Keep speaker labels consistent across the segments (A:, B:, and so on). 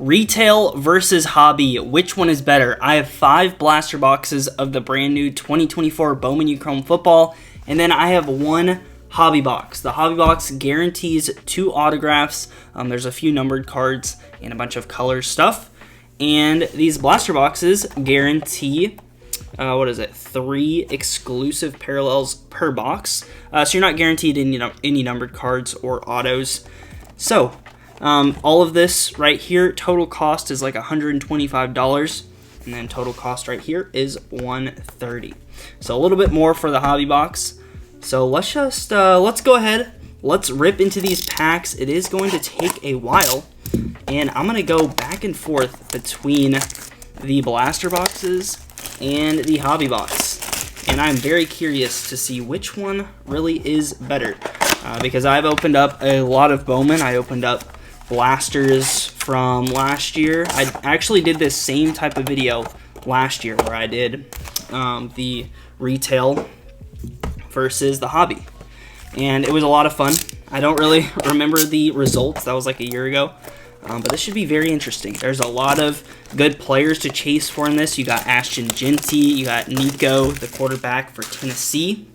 A: Retail versus hobby, which one is better? I have 5 blaster boxes of the brand new 2024 Bowman Uchrome football, and then I have 1 hobby box. The hobby box guarantees 2 autographs. There's a few numbered cards and a bunch of color stuff. And these blaster boxes guarantee, 3 exclusive parallels per box. So you're not guaranteed any numbered cards or autos. So all of this right here, total cost is like $125, and then total cost right here is $130. So a little bit more for the hobby box. So let's just let's go ahead. Let's rip into these packs. It is going to take a while, and I'm gonna go back and forth between the blaster boxes and the hobby box, and I'm very curious to see which one really is better, because I've opened up a lot of Bowman. I opened up blasters from last year. I actually did this same type of video last year where I did the retail versus the hobby, and it was a lot of fun. I don't really remember the results. That was like a year ago, but this should be very interesting. There's a lot of good players to chase for in this. You got Ashton Jeanty, you got Nico, the quarterback for Tennessee.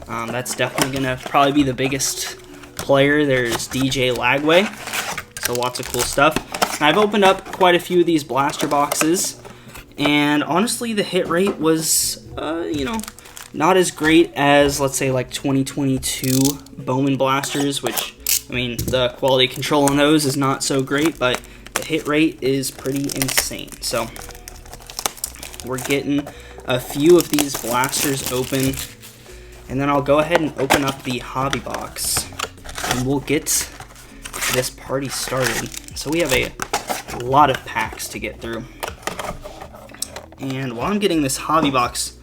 A: That's definitely gonna probably be the biggest player. There's DJ Lagway. So lots of cool stuff. I've opened up quite a few of these blaster boxes, and honestly the hit rate was, not as great as, let's say, like 2022 Bowman blasters, which, I mean, the quality control on those is not so great, but the hit rate is pretty insane. So we're getting a few of these blasters open, and then I'll go ahead and open up the hobby box, and we'll get this party started. So we have a lot of packs to get through, and while I'm getting this hobby box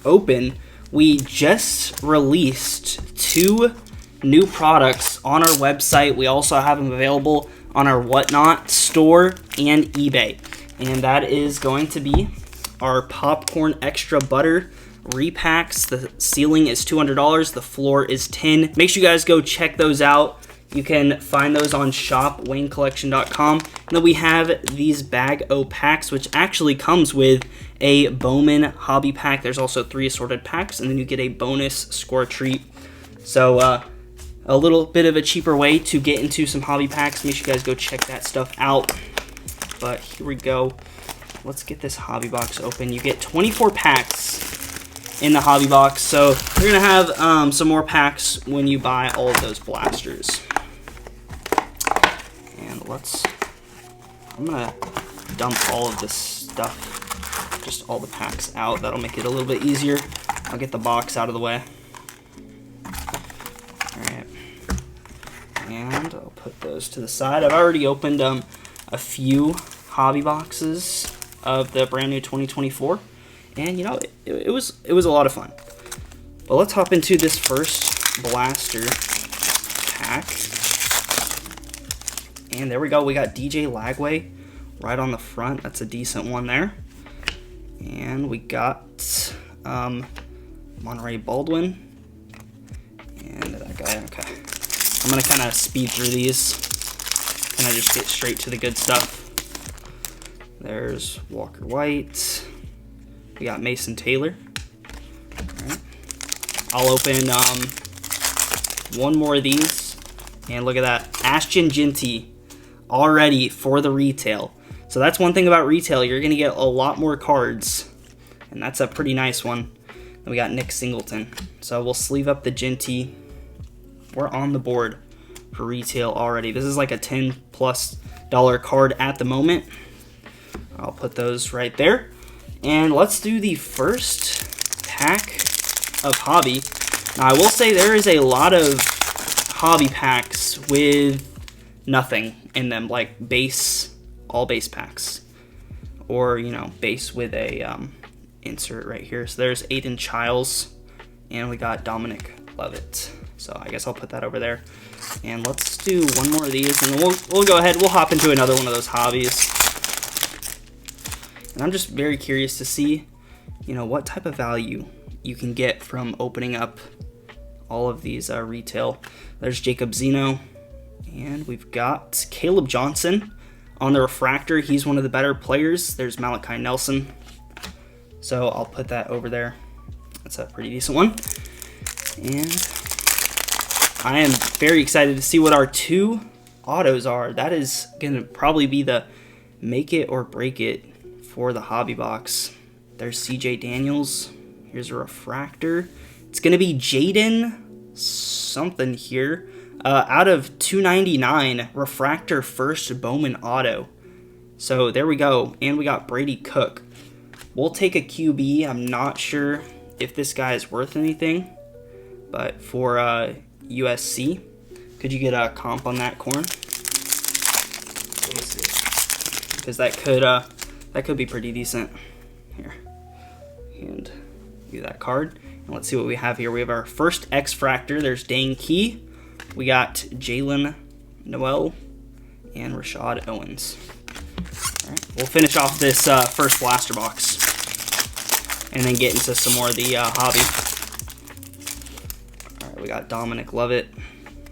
A: open, we just released 2 new products on our website. We also have them available on our Whatnot store and eBay, and that is going to be our popcorn extra butter repacks. The ceiling is $200, the floor is $10. Make sure you guys go check those out. You can find those on shopwaynecollection.com. And then we have these Bag O packs, which actually comes with a Bowman hobby pack. There's also 3 assorted packs, and then you get a bonus score treat. So a little bit of a cheaper way to get into some hobby packs. Make sure you guys go check that stuff out. But here we go. Let's get this hobby box open. You get 24 packs in the hobby box, so you're gonna have some more packs when you buy all of those blasters. And I'm gonna dump all of this stuff, just all the packs out. That'll make it a little bit easier. I'll get the box out of the way. Alright, and I'll put those to the side. I've already opened a few hobby boxes of the brand new 2024, and it was a lot of fun. But let's hop into this first blaster pack. And there we go. We got DJ Lagway right on the front. That's a decent one there. And we got Monterey Baldwin. And that guy. Okay. I'm going to kind of speed through these. And I just get straight to the good stuff. There's Walker White. We got Mason Taylor. All right. I'll open one more of these. And look at that. Ashton Jeanty already for the retail. So that's one thing about retail. You're going to get a lot more cards. And that's a pretty nice one. Then we got Nick Singleton. So we'll sleeve up the Jeanty. We're on the board for retail already. This is like a $10+ card at the moment. I'll put those right there. And let's do the first pack of hobby. Now, I will say there is a lot of hobby packs with nothing in them, like all base packs, or base with a insert right here. So there's Aiden Childs, and we got Dominic Levitt. So I guess I'll put that over there. And let's do one more of these, and then we'll go ahead. We'll hop into another one of those hobbies. And I'm just very curious to see, what type of value you can get from opening up all of these retail. There's Jacob Zeno, and we've got Caleb Johnson on the refractor, he's one of the better players. There's Malachi Nelson. So I'll put that over there. That's a pretty decent one. And I am very excited to see what our 2 autos are. That is going to probably be the make it or break it for the hobby box. There's CJ Daniels. Here's a refractor. It's going to be Jaden something here. Out of 299, refractor first Bowman auto. So there we go. And we got Brady Cook. We'll take a QB. I'm not sure if this guy is worth anything. But for USC, could you get a comp on that, Corn?
B: Let me see.
A: Because that could be pretty decent. Here. And do that card. And let's see what we have here. We have our first X-Fractor. There's Dane Key. We got Jalen Noel and Rashad Owens. All right, we'll finish off this first blaster box and then get into some more of the hobby. All right, we got Dominic Lovett.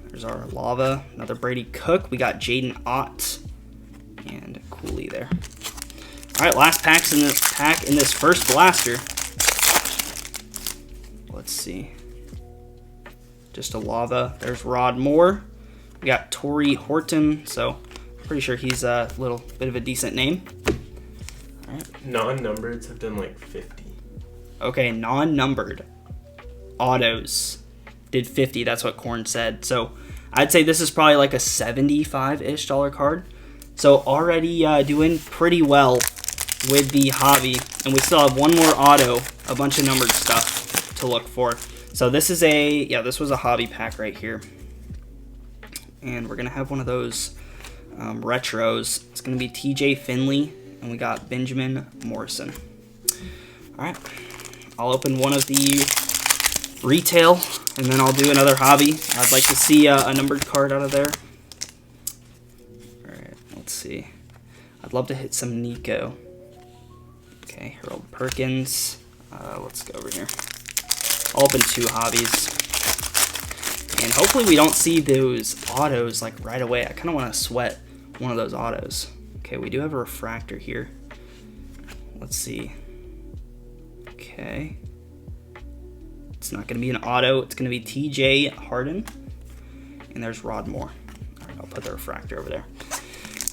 A: There's our Lava. Another Brady Cook. We got Jaden Ott and Cooley there. All right, last pack in this first blaster. Let's see. Just a Lava. There's Rod Moore. We got Torrey Horton, so pretty sure he's a little bit of a decent name. All right.
B: Non-numbereds have done like 50.
A: Okay, non-numbered autos did 50. That's what Corn said. So I'd say this is probably like a $75-ish card. So already doing pretty well with the hobby, and we still have one more auto, a bunch of numbered stuff to look for. So this is this was a hobby pack right here. And we're going to have one of those retros. It's going to be TJ Finley, and we got Benjamin Morrison. All right. I'll open one of the retail, and then I'll do another hobby. I'd like to see a numbered card out of there. All right, let's see. I'd love to hit some Nico. Okay, Harold Perkins. Let's go over here. I'll open 2 hobbies. And hopefully we don't see those autos like right away. I kind of want to sweat one of those autos. Okay, we do have a refractor here. Let's see. Okay. It's not going to be an auto. It's going to be TJ Harden. And there's Rod Moore. All right, I'll put the refractor over there.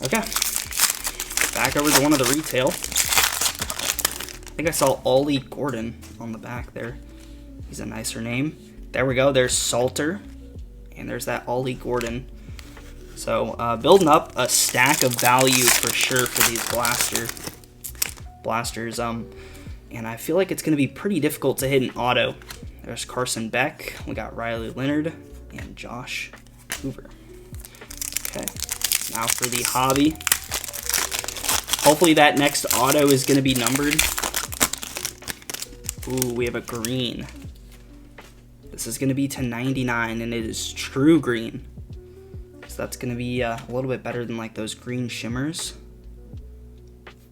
A: Okay. Back over to one of the retail. I think I saw Ollie Gordon on the back there. He's a nicer name. There we go. There's Salter. And there's that Ollie Gordon. So building up a stack of value for sure for these blasters. And I feel like it's going to be pretty difficult to hit an auto. There's Carson Beck. We got Riley Leonard and Josh Hoover. Okay. Now for the hobby. Hopefully that next auto is going to be numbered. Ooh, we have a green. This is going to be to 99, and it is true green. So that's going to be a little bit better than like those green shimmers.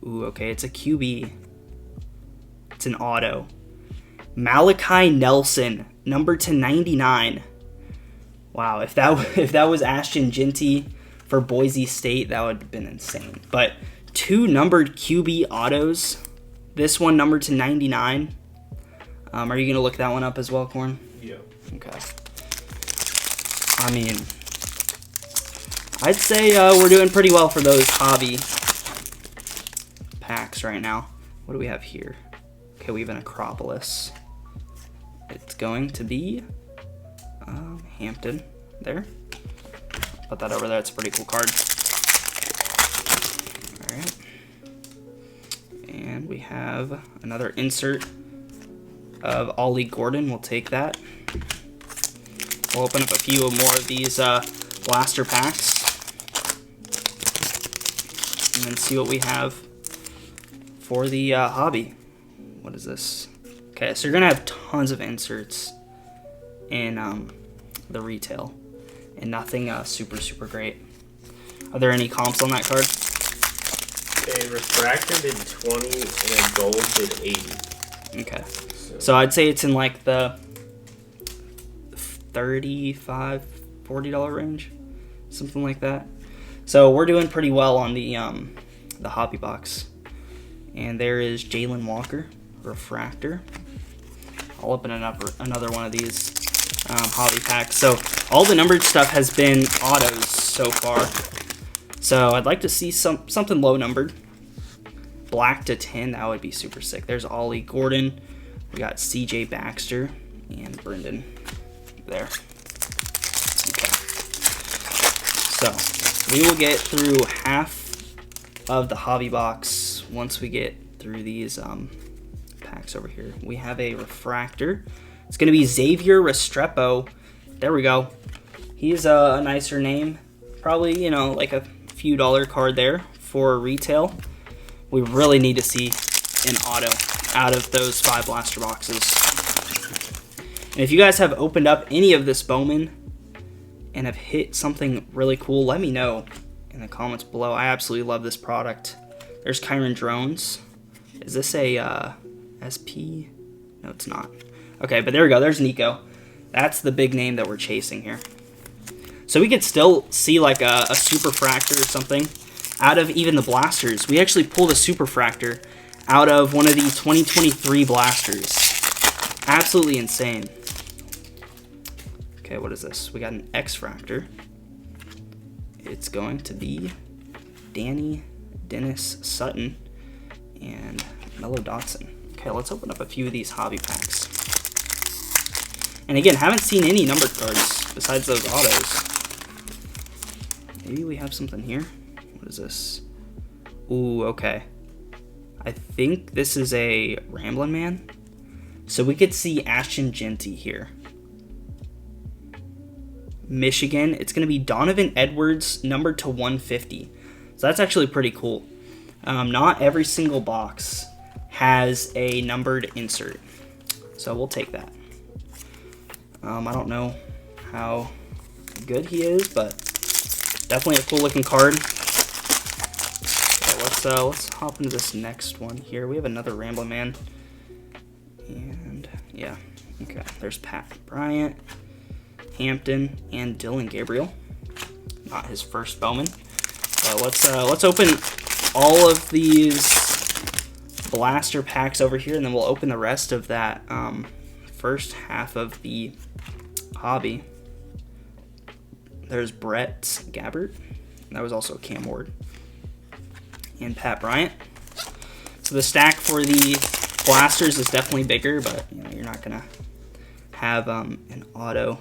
A: Ooh, okay, it's a QB. It's an auto. Malachi Nelson, number to 99. Wow, if that was Ashton Ginty for Boise State, that would have been insane. But 2 numbered QB autos. This one numbered to 99. Are you going to look that one up as well, Corn?
B: Yeah.
A: Okay. I mean, I'd say we're doing pretty well for those hobby packs right now. What do we have here? Okay, we have an Acropolis. It's going to be Hampton. There. Put that over there. It's a pretty cool card. All right. And we have another insert of Ollie Gordon. We'll take that. We'll open up a few more of these blaster packs and then see what we have for the hobby. What is this? Okay, so you're gonna have tons of inserts in the retail and nothing super great. Are there any comps on that card?
B: A refractor did 20 and a gold did 80.
A: Okay. So I'd say it's in like the $35, $40 range. Something like that. So we're doing pretty well on the hobby box. And there is Jalen Walker, refractor. I'll open another one of these hobby packs. So all the numbered stuff has been autos so far. So I'd like to see something low numbered. Black to 10, that would be super sick. There's Ollie Gordon. We got CJ Baxter and Brendan there. Okay. So we will get through half of the hobby box once we get through these packs over here. We have a refractor. It's going to be Xavier Restrepo. There we go. He's a nicer name. Probably, you know, like a few dollar card there for retail. We really need to see an auto out of those 5 blaster boxes. And if you guys have opened up any of this Bowman and have hit something really cool, let me know in the comments below. I absolutely love this product. There's Kyron Drones. Is this a SP? No, it's not. Okay, but there we go. There's Nico. That's the big name that we're chasing here. So we could still see like a Superfractor or something out of even the blasters. We actually pulled a Superfractor out of one of the 2023 blasters. Absolutely insane. Okay, what is this? We got an X-Fractor. It's going to be Danny Dennis Sutton and Mello Dotson. Okay, let's open up a few of these hobby packs. And again, haven't seen any numbered cards besides those autos. Maybe we have something here. What is this? Ooh, okay. I think this is a Ramblin' Man. So we could see Ashton Genty here. Michigan. It's going to be Donovan Edwards, numbered to 150. So that's actually pretty cool. Not every single box has a numbered insert. So we'll take that. I don't know how good he is, but definitely a cool looking card. Okay, let's hop into this next one here. We have another Ramblin' Man. And yeah, okay. There's Pat Bryant, Hampton, and Dylan Gabriel. Not his first Bowman. Let's open all of these blaster packs over here, and then we'll open the rest of that first half of the hobby. There's Brett Gabbert. That was also Cam Ward. And Pat Bryant. So the stack for the blasters is definitely bigger, but you know, you're not going to have an auto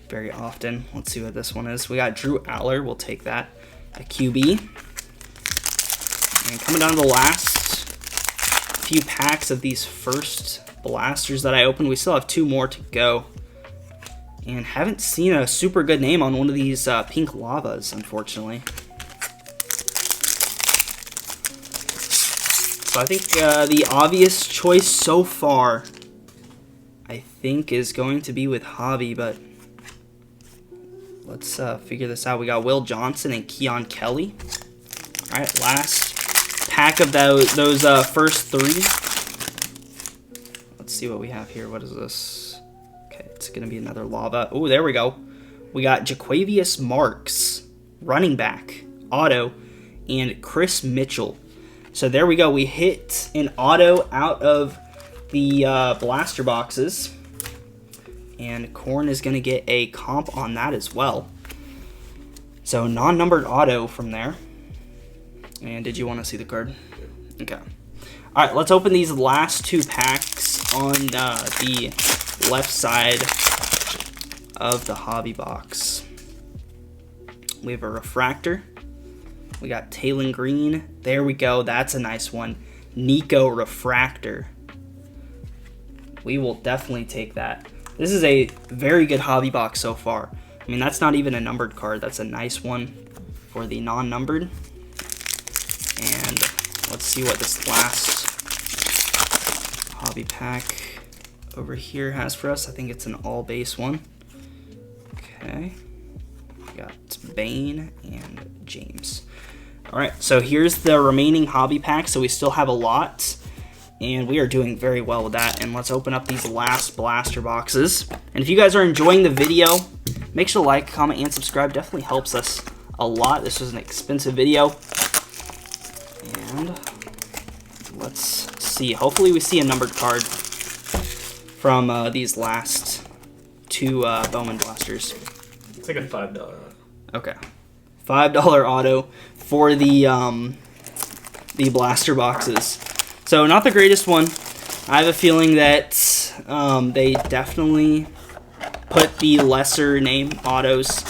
A: very often. Let's see what this one is. We got Drew Aller. We'll take that. A QB. And coming down to the last few packs of these first blasters that I opened, we still have 2 more to go. And haven't seen a super good name on one of these pink lavas, unfortunately. So I think the obvious choice so far, I think, is going to be with Hobby, but let's figure this out. We got Will Johnson and Keon Kelly. All right, last pack of those first 3. Let's see what we have here. What is this? Okay, it's going to be another lava. Oh, there we go. We got Jaquavius Marks, running back, auto, and Chris Mitchell. So there we go. We hit an auto out of the blaster boxes. And Korn is going to get a comp on that as well. So non-numbered auto from there. And did you want to see the card? Okay. All right, let's open these last 2 packs on the left side of the hobby box. We have a refractor. We got Taylon Green. There we go. That's a nice one. Nico refractor. We will definitely take that. This is a very good hobby box so far. I mean, that's not even a numbered card. That's a nice one for the non-numbered. And let's see what this last hobby pack over here has for us. I think it's an all-base one. Okay. We got Bane and James. All right, so here's the remaining hobby pack. So we still have a lot, and we are doing very well with that. And let's open up these last blaster boxes. And if you guys are enjoying the video, make sure to like, comment, and subscribe. Definitely helps us a lot. This was an expensive video. And let's see. Hopefully we see a numbered card from these last two Bowman blasters.
B: It's like a $5.
A: Okay. $5 auto for the blaster boxes. So not the greatest one. I have a feeling that they definitely put the lesser name autos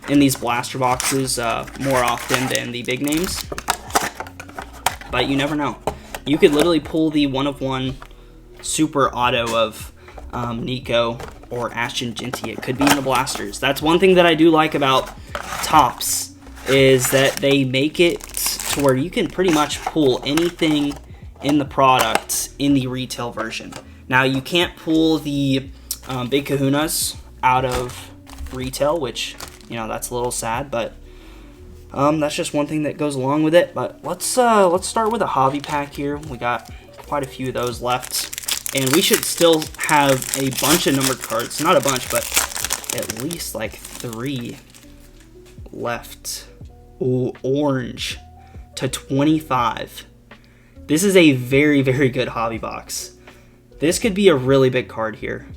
A: in these blaster boxes more often than the big names. But you never know. You could literally pull the 1-of-1 super auto of Nico or Ashton Ginty. It could be in the blasters. That's one thing that I do like about Topps, is that they make it to where you can pretty much pull anything in the product in the retail version. Now, you can't pull the big kahunas out of retail, which, you know, that's a little sad, but that's just one thing that goes along with it. But let's start with a hobby pack here. We got quite a few of those left, and we should still have a bunch of numbered cards. Not a bunch, but at least like 3 left. Ooh, orange to 25. This is a very, very good hobby box. This could be a really big card here.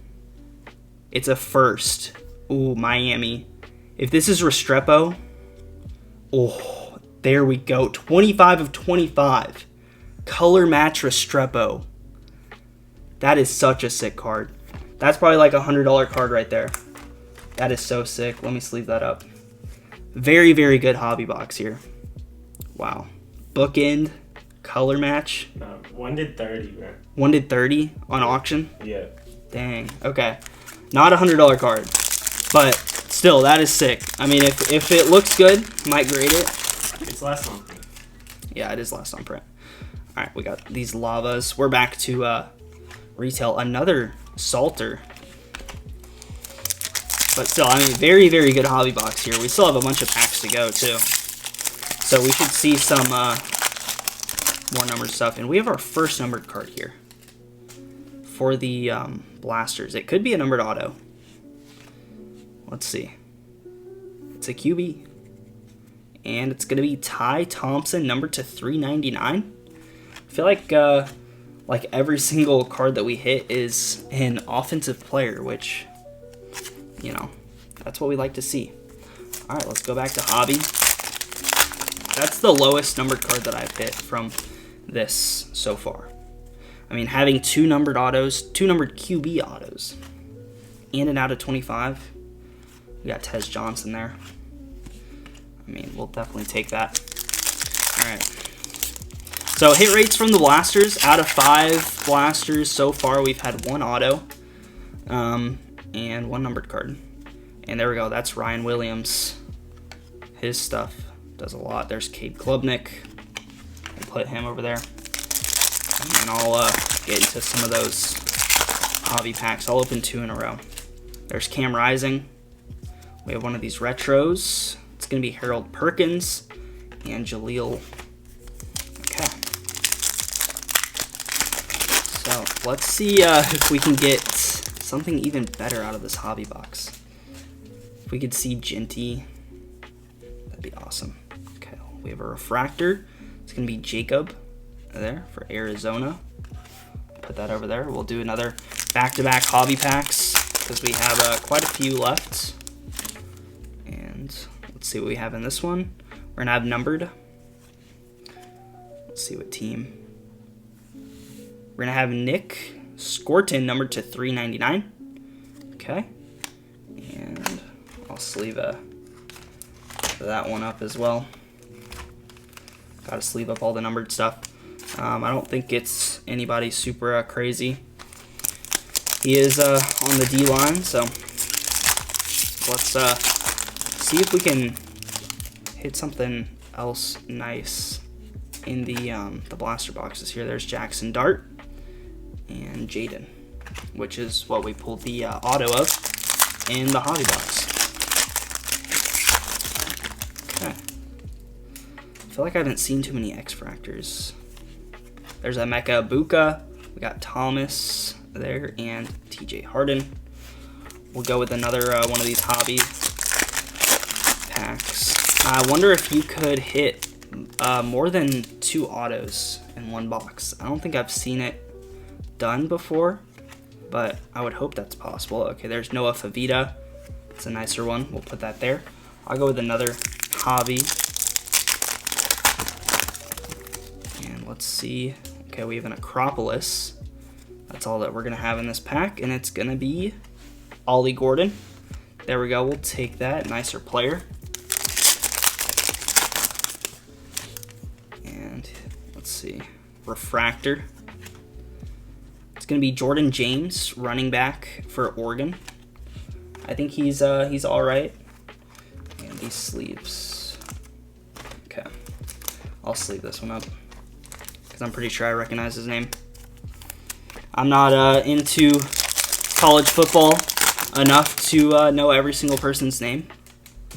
A: It's a first. Ooh, Miami. If this is Restrepo, oh, there we go. 25 of 25. Color match Restrepo. That is such a sick card. That's probably like a $100 card right there. That is so sick. Let me sleeve that up. Very, very good hobby box here. Wow. Bookend, color match.
B: No, one did 30, man.
A: One did 30 on auction?
B: Yeah.
A: Dang. Okay. Not a $100 card. But still, that is sick. I mean, if it looks good, might grade it.
B: It's last on print.
A: Yeah, it is last on print. Alright, we got these lavas. We're back to retail. Another Salter. But still, I mean, very, very good hobby box here. We still have a bunch of packs to go, too. So we should see some more numbered stuff. And we have our first numbered card here for the blasters. It could be a numbered auto. Let's see. It's a QB. And it's going to be Ty Thompson, numbered to 399. I feel like every single card that we hit is an offensive player, which, you know, that's what we like to see. All right, let's go back to hobby. That's the lowest numbered card that I've hit from this so far. I mean, having 2 numbered autos, 2 numbered QB autos, in and out of 25. We got Tez Johnson there. I mean, we'll definitely take that. All right. So hit rates from the blasters. Out of 5 blasters so far, we've had 1 auto and 1 numbered card. And there we go. That's Ryan Williams. His stuff does a lot. There's Cade Klubnik. We'll put him over there. And I'll get into some of those hobby packs. I'll open 2 in a row. There's Cam Rising. We have one of these retros. It's going to be Harold Perkins and Jaleel. Okay. So let's see if we can get something even better out of this hobby box. If we could see Ginty, that'd be awesome. Okay, we have a refractor. It's going to be Jacob there for Arizona. Put that over there. We'll do another back-to-back hobby packs because we have quite a few left. And let's see what we have in this one. We're going to have numbered. Let's see what team. We're going to have Nick Scorton, numbered to 399. Okay. And I'll sleeve that one up as well. Got to sleeve up all the numbered stuff. I don't think it's anybody super crazy. He is on the D line, so let's see if we can hit something else nice in the blaster boxes here. There's Jackson Dart and Jaden, which is what we pulled the auto of in the hobby box. Okay. I feel like I haven't seen too many X-Fractors. There's Emeka Buka. We got Thomas there and TJ Harden. We'll go with another one of these hobby packs. I wonder if you could hit more than 2 autos in one box. I don't think I've seen it done before, but I would hope that's possible. Okay, there's Noah Favita. It's a nicer one. We'll put that there. I'll go with another hobby. And let's see. Okay, we have an Acropolis. That's all that we're going to have in this pack, and it's going to be Ollie Gordon. There we go. We'll take that. Nicer player. And let's see. Refractor. It's going to be Jordan James, running back for Oregon. I think he's all right. And these sleeves. Okay. I'll sleeve this one up because I'm pretty sure I recognize his name. I'm not into college football enough to know every single person's name,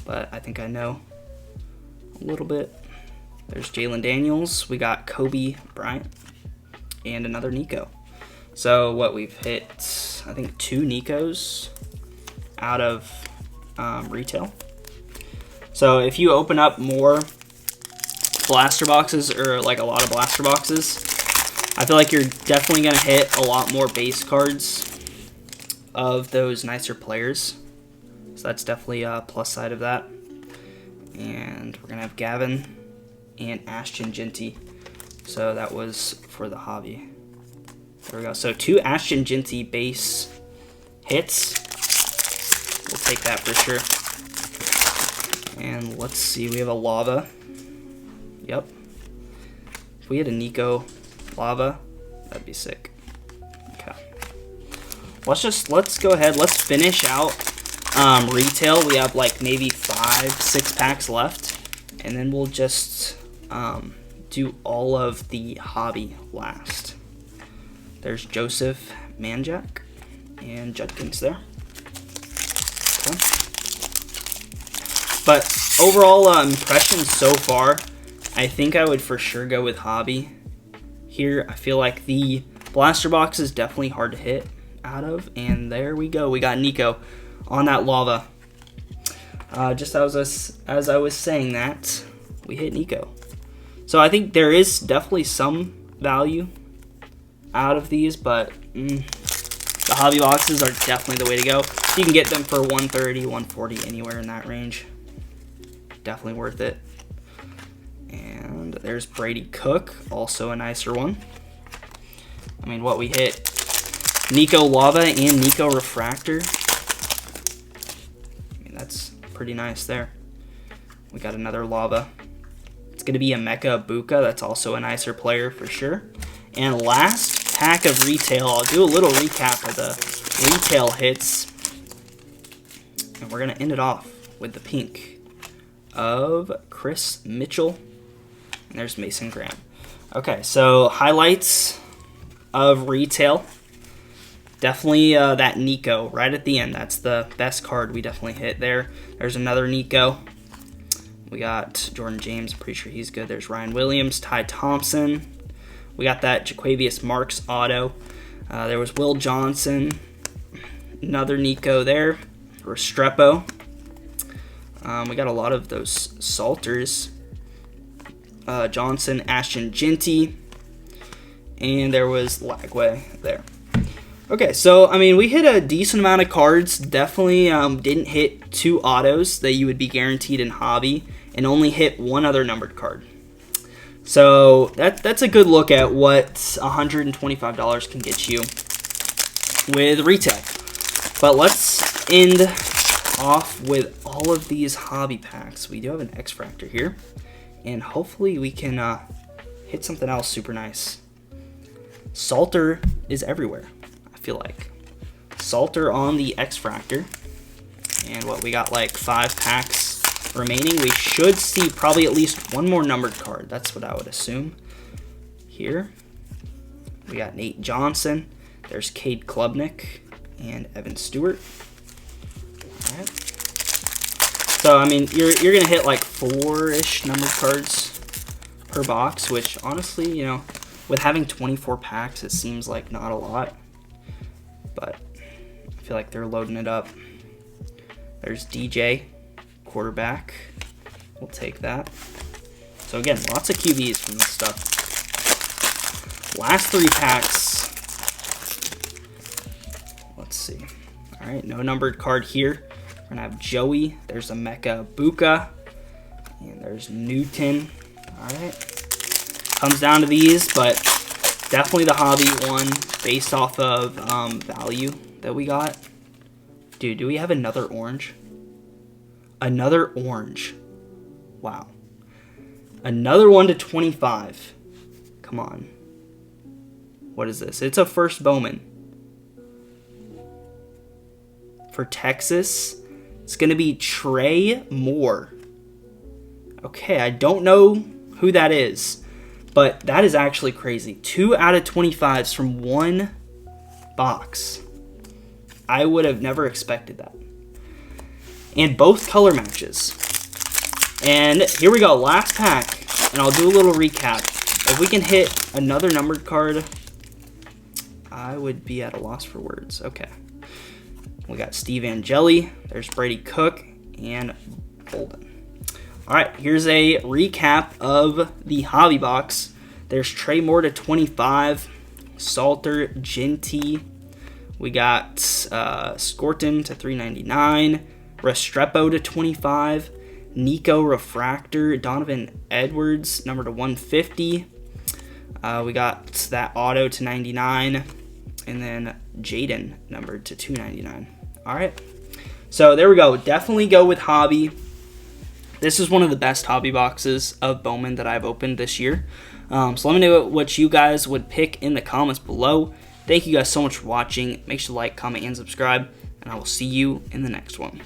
A: but I think I know a little bit. There's Jalen Daniels. We got Kobe Bryant and another Nico. So what we've hit, I think 2 Nikos out of retail. So if you open up more blaster boxes, or like a lot of blaster boxes, I feel like you're definitely going to hit a lot more base cards of those nicer players. So that's definitely a plus side of that. And we're going to have Gavin and Ashton Ginty. So that was for the hobby. There we go. So 2 Ashton Ginty base hits. We'll take that for sure. And let's see, we have a Lava. Yep. If we had a Nico Lava, that'd be sick. Okay. Let's go ahead. Let's finish out retail. We have like maybe 5-6 packs left, and then we'll just do all of the hobby last. There's Joseph Manjak and Judkins there. Okay. But overall impressions so far, I think I would for sure go with hobby. Here, I feel like the blaster box is definitely hard to hit out of, and there we go. We got Nico on that Lava. Just as I was saying that, we hit Nico. So I think there is definitely some value out of these, but the hobby boxes are definitely the way to go. You can get them for $130, $140, anywhere in that range. Definitely worth it. And there's Brady Cook, also a nicer one. I mean, what we hit, Nico Lava and Nico Refractor. I mean, that's pretty nice there. We got another Lava. It's going to be a Mecha Ibuka. That's also a nicer player for sure. And last pack of retail, I'll do a little recap of the retail hits. And we're going to end it off with the pink of Chris Mitchell. And there's Mason Graham. Okay, so highlights of retail. Definitely that Nico right at the end. That's the best card we definitely hit there. There's another Nico. We got Jordan James. I'm pretty sure he's good. There's Ryan Williams, Ty Thompson. We got that Jaquavius Marks auto. There was Will Johnson. Another Nico there. Restrepo. We got a lot of those Salters. Johnson, Ashton Ginty. And there was Lagway there. Okay, so, I mean, we hit a decent amount of cards. Definitely didn't hit 2 autos that you would be guaranteed in hobby, and only hit 1 other numbered card. So that's a good look at what $125 can get you with retail. But let's end off with all of these hobby packs. We do have an X-Fractor here, and hopefully we can hit something else super nice. Salter is everywhere, I feel like. Salter on the X-Fractor. And what, we got like 5 packs remaining. We should see probably at least 1 more numbered card. That's what I would assume. Here, we got Nate Johnson. There's Cade Klubnik and Evan Stewart. All right. So, I mean, you're going to hit like 4-ish numbered cards per box, which honestly, you know, with having 24 packs, it seems like not a lot. But I feel like they're loading it up. There's DJ, quarterback. We'll take that. So again, lots of QBs from this stuff. Last 3 packs. Let's see. All right, no numbered card here. We're gonna have Joey. There's a Mecha Buka. And there's Newton. All right. Comes down to these, but definitely the hobby one based off of value that we got. Dude, do we have another orange? Another orange. Wow. Another 1/25. Come on. What is this? It's a first Bowman. For Texas, it's going to be Trey Moore. Okay, I don't know who that is, but that is actually crazy. 2 out of 25s from one box. I would have never expected that. And both color matches. And here we go, last pack. And I'll do a little recap. If we can hit another numbered card, I would be at a loss for words. Okay. We got Steve Angeli. There's Brady Cook and Bolden. All right, here's a recap of the hobby box. There's Trey Moore /25, Salter, Ginty. We got Scorton /399, Restrepo /25, Nico Refractor, Donovan Edwards, number /150. We got that auto /99, and then Jaden, numbered /299. All right, so there we go. Definitely go with hobby. This is one of the best hobby boxes of Bowman that I've opened this year. So let me know what you guys would pick in the comments below. Thank you guys so much for watching. Make sure to like, comment, and subscribe, and I will see you in the next one.